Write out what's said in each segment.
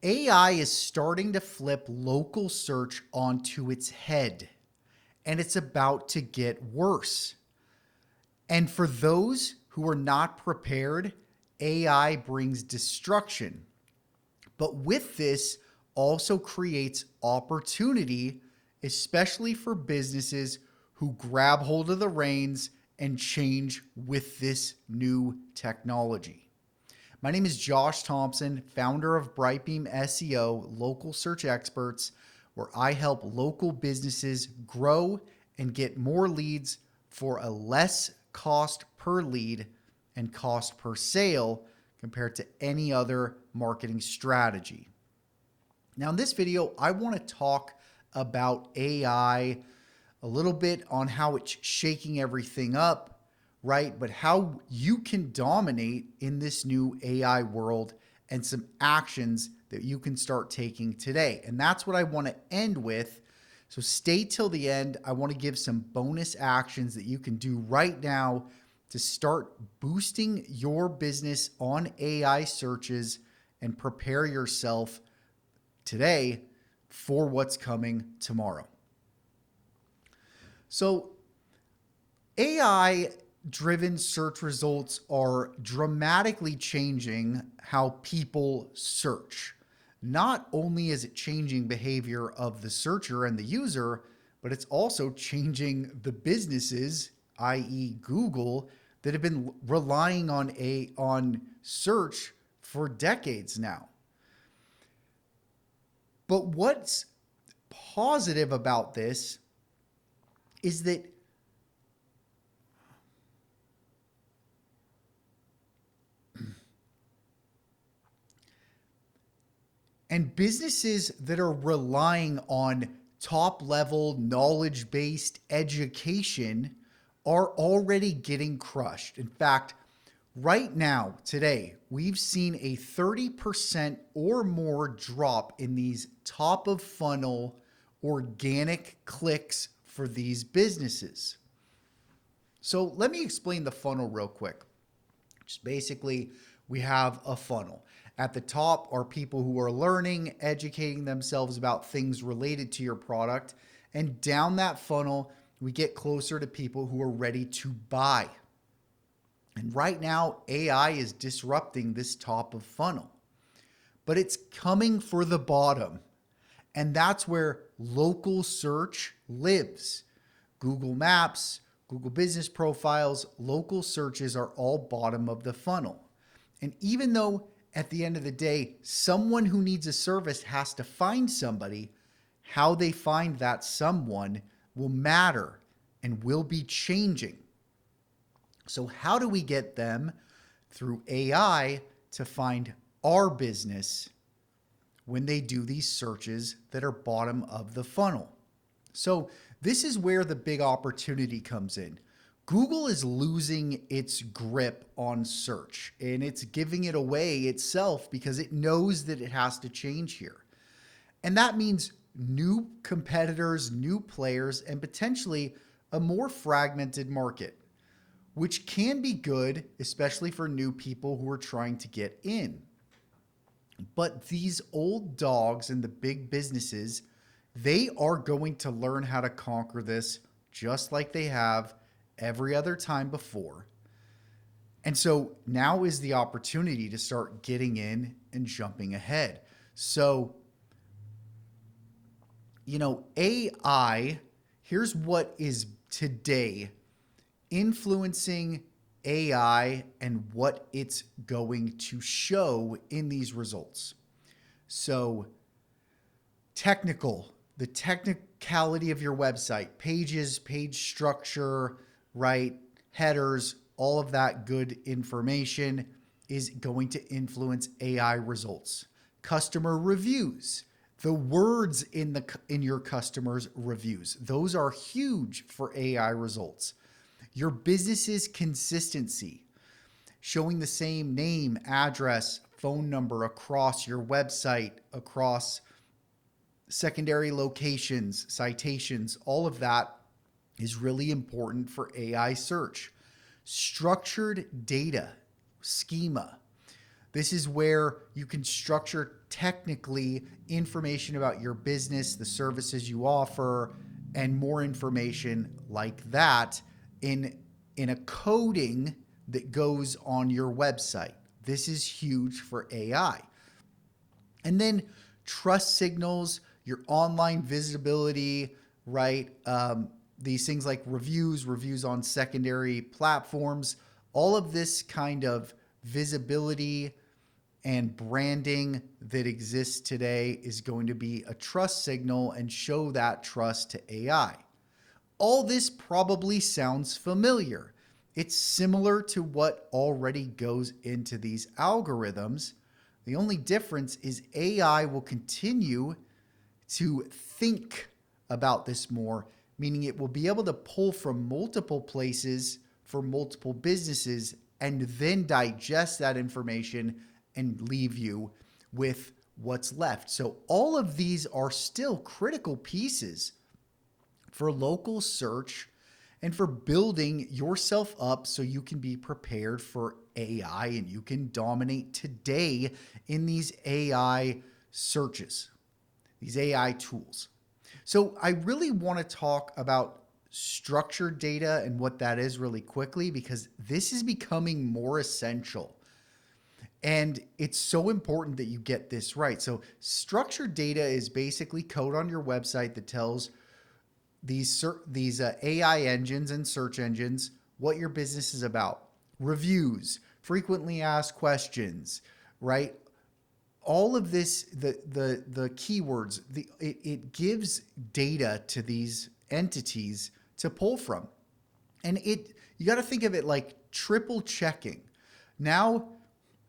AI is starting to flip local search onto its head, and it's about to get worse. And for those who are not prepared, AI brings destruction. But with this also creates opportunity, especially for businesses who grab hold of the reins and change with this new technology. My name is Josh Thompson, founder of Brightbeam SEO, local search experts, where I help local businesses grow and get more leads for a less cost per lead and cost per sale compared to any other marketing strategy. Now, in this video, I want to talk about AI a little bit on how it's shaking everything up, right? But how you can dominate in this new AI world and some actions that you can start taking today. And that's what I want to end with. So stay till the end. I want to give some bonus actions that you can do right now to start boosting your business on AI searches and prepare yourself today for what's coming tomorrow. So AI driven search results are dramatically changing how people search. Not only is it changing behavior of the searcher and the user, but it's also changing the businesses, i.e. Google, that have been relying on search for decades now. But what's positive about this is that and businesses that are relying on top level knowledge-based education are already getting crushed. In fact, right now, today, we've seen a 30% or more drop in these top of funnel organic clicks for these businesses. So let me explain the funnel real quick. Just basically, we have a funnel. At the top are people who are learning, educating themselves about things related to your product. And down that funnel, we get closer to people who are ready to buy. And right now, AI is disrupting this top of funnel, but it's coming for the bottom. And that's where local search lives. Google Maps, Google Business Profiles, local searches are all bottom of the funnel. And even though at the end of the day, someone who needs a service has to find somebody, how they find that someone will matter and will be changing. So how do we get them through AI to find our business when they do these searches that are bottom of the funnel? So this is where the big opportunity comes in. Google is losing its grip on search, and it's giving it away itself because it knows that it has to change here. And that means new competitors, new players, and potentially a more fragmented market, which can be good, especially for new people who are trying to get in. But these old dogs and the big businesses, they are going to learn how to conquer this just like they have every other time before. And so now is the opportunity to start getting in and jumping ahead. So, AI, here's what is today influencing AI and what it's going to show in these results. So the technicality of your website, pages, page structure, right? Headers, all of that good information is going to influence AI results. Customer reviews, the words in your customers' reviews, those are huge for AI results. Your business's consistency, showing the same name, address, phone number across your website, across secondary locations, citations, all of that is really important for AI search. Structured data, schema. This is where you can structure technically information about your business, the services you offer, and more information like that in a coding that goes on your website. This is huge for AI. And then trust signals, your online visibility, right? These things like reviews on secondary platforms, all of this kind of visibility and branding that exists today is going to be a trust signal and show that trust to AI. All this probably sounds familiar. It's similar to what already goes into these algorithms. The only difference is AI will continue to think about this more, meaning it will be able to pull from multiple places for multiple businesses and then digest that information and leave you with what's left. So all of these are still critical pieces for local search and for building yourself up so you can be prepared for AI and you can dominate today in these AI searches, these AI tools. So I really want to talk about structured data and what that is really quickly, because this is becoming more essential. And it's so important that you get this right. So structured data is basically code on your website that tells these AI engines and search engines what your business is about. Reviews, frequently asked questions, right? All of this, the keywords, it gives data to these entities to pull from. And you got to think of it like triple checking. Now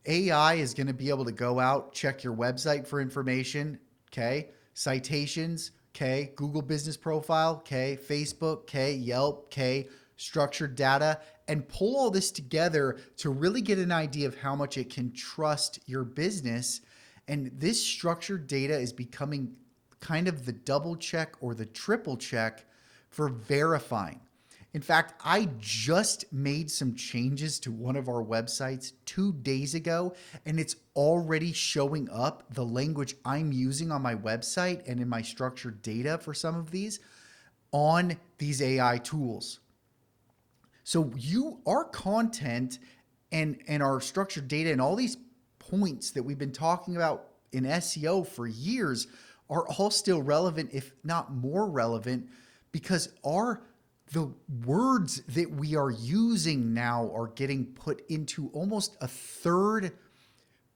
AI is going to be able to go out, check your website for information, okay? Citations, okay? Google Business Profile, okay? Facebook, okay? Yelp, okay? Structured data, and pull all this together to really get an idea of how much it can trust your business. And this structured data is becoming kind of the double check or the triple check for verifying. In fact, I just made some changes to one of our websites 2 days ago, and it's already showing up the language I'm using on my website and in my structured data for some of these on these AI tools. So our content and our structured data and all these points that we've been talking about in SEO for years are all still relevant, if not more relevant, because the words that we are using now are getting put into almost a third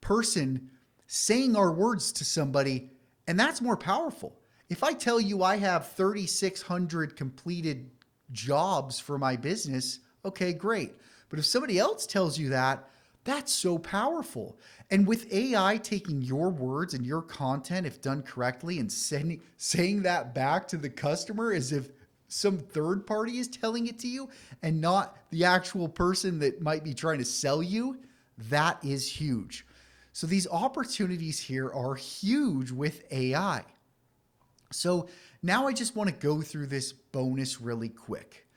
person saying our words to somebody, and that's more powerful. If I tell you I have 3,600 completed jobs for my business, okay, great. But if somebody else tells you that, that's so powerful. And with AI taking your words and your content, if done correctly, and saying that back to the customer as if some third party is telling it to you and not the actual person that might be trying to sell you, that is huge. So these opportunities here are huge with AI. So now I just want to go through this bonus really quick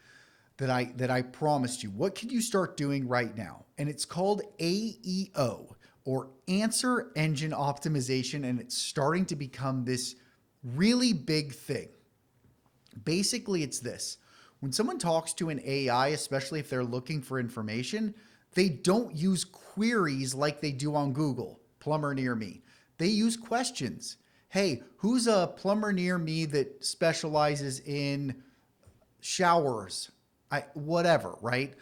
that I promised you. What can you start doing right now? And it's called AEO, or Answer Engine Optimization, and it's starting to become this really big thing. Basically, it's this. When someone talks to an AI, especially if they're looking for information, they don't use queries like they do on Google, plumber near me. They use questions. Hey, who's a plumber near me that specializes in showers? Whatever, right?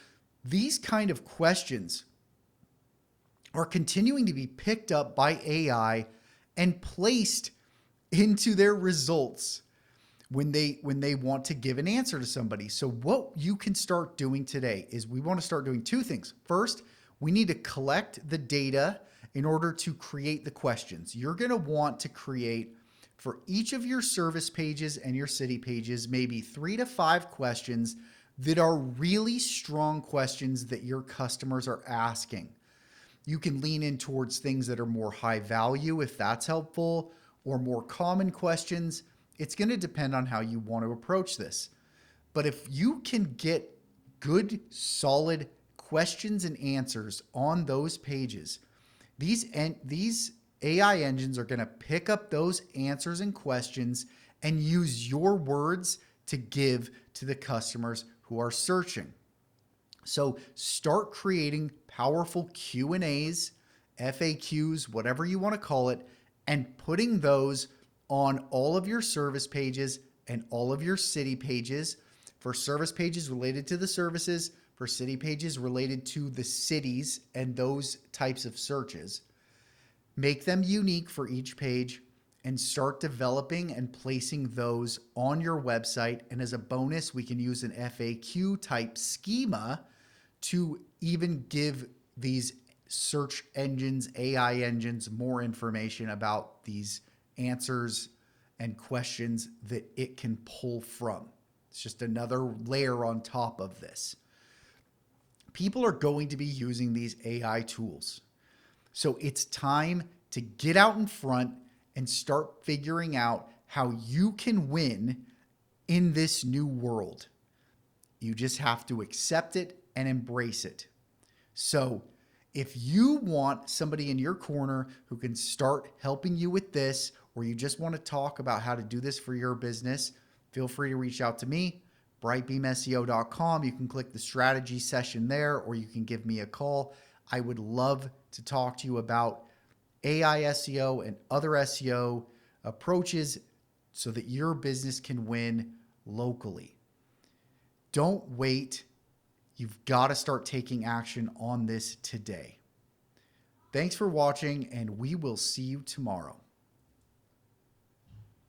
These kind of questions are continuing to be picked up by AI and placed into their results when they want to give an answer to somebody. So what you can start doing today is we want to start doing two things. First, we need to collect the data in order to create the questions. You're going to want to create for each of your service pages and your city pages, maybe 3 to 5 questions that are really strong questions that your customers are asking. You can lean in towards things that are more high value if that's helpful, or more common questions. It's going to depend on how you want to approach this. But if you can get good, solid questions and answers on those pages, These AI engines are going to pick up those answers and questions and use your words to give to the customers who are searching. So start creating powerful Q&As, FAQs, whatever you want to call it, and putting those on all of your service pages and all of your city pages. For service pages related to the services, for city pages related to the cities and those types of searches. Make them unique for each page and start developing and placing those on your website. And as a bonus, we can use an FAQ type schema to even give these search engines, AI engines, more information about these answers and questions that it can pull from. It's just another layer on top of this. People are going to be using these AI tools. So it's time to get out in front and start figuring out how you can win in this new world. You just have to accept it and embrace it. So if you want somebody in your corner who can start helping you with this, or you just want to talk about how to do this for your business, feel free to reach out to me, brightbeamseo.com. You can click the strategy session there, or you can give me a call. I would love to talk to you about AI SEO and other SEO approaches so that your business can win locally. Don't wait. You've got to start taking action on this today. Thanks for watching, and we will see you tomorrow.